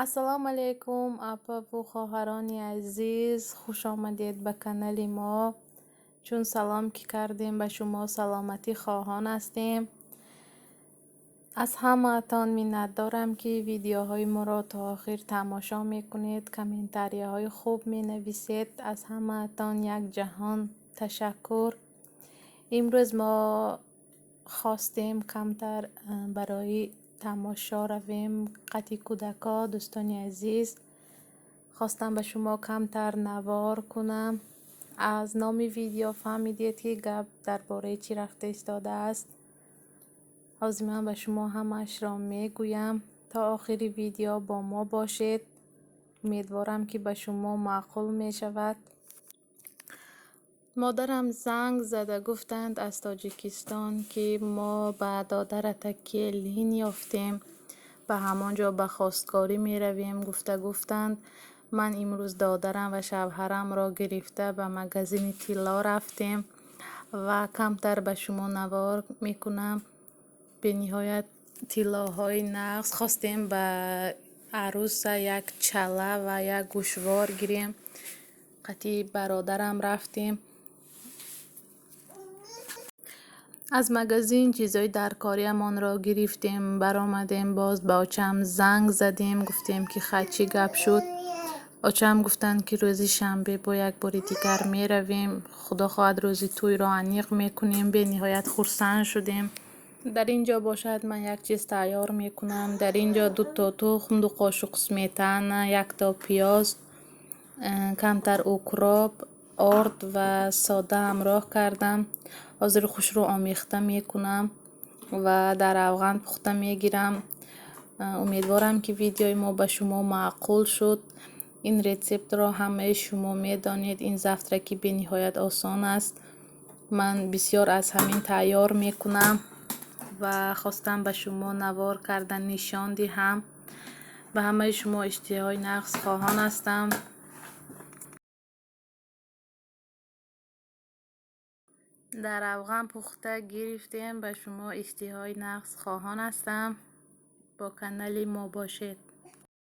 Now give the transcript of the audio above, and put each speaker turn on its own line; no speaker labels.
السلام علیکم اپا و خواهران عزیز، خوش آمدید به کانال ما. چون سلام که کردیم به شما سلامتی خواهان هستیم. از همه تان منت دارم که ویدیوهای ما را تا آخر تماشا میکنید، کامنتاری های خوب می نویسید. از همه تان یک جهان تشکر. امروز ما خواستیم کمتر برای تماشا رویم. قطعی کودکا دوستان عزیز، خواستم به شما کمتر نوار کنم. از نام ویدیو فهمیدید که گپ درباره چی رفته ایستاده است. از من به شما همش را میگویم تا آخری ویدیو با ما باشید. امیدوارم که به شما معقول می شود. مادرم زنگ زده گفتند از تاجیکستان که ما به دادر تکیه لین یافتیم، به همانجا به خواستگاری می رویم. گفتند من امروز دادرم و شوهرم را گرفته به مگزین طلا رفتیم و کمتر به شما نوار می کنم. به نهایت طلاهای نقص خواستیم به عروس یک چله و یک گوشوار گیریم. قطعی برادرم رفتیم. از مگزین چیزای درکاریمان را گرفتیم، برآمدیم. باز با آچم زنگ زدیم، گفتیم که خچی گپ شد. آچم گفتند که روزی شنبه با یک بار دیگر می رویم. خدا خواهد روزی توی را انیق می کنیم. به نهایت خرسند شدیم. در اینجا باشد من یک چیز تیار می کنم. در اینجا 2 تا تخم، 2 قاشق سمیتان، 1 تا پیاز، کمتر اوکراپ، آرد و ساده همراه کردم. حاضر خوش رو آمیخته می کنم و در افغان پخته می گیرم. امیدوارم که ویدیوی ما به شما معقول شد. این ریسیپت را همه شما می دانید. این زفترکی به نهایت آسان است. من بسیار از همین تیار می کنم و خواستم به شما نوار کردن نشان دهم. به همه شما اشتهای نقص خواهان هستم. در افغان پخته گرفتیم. به شما اشتهای نقص خواهان هستم. با کانال ما باشید.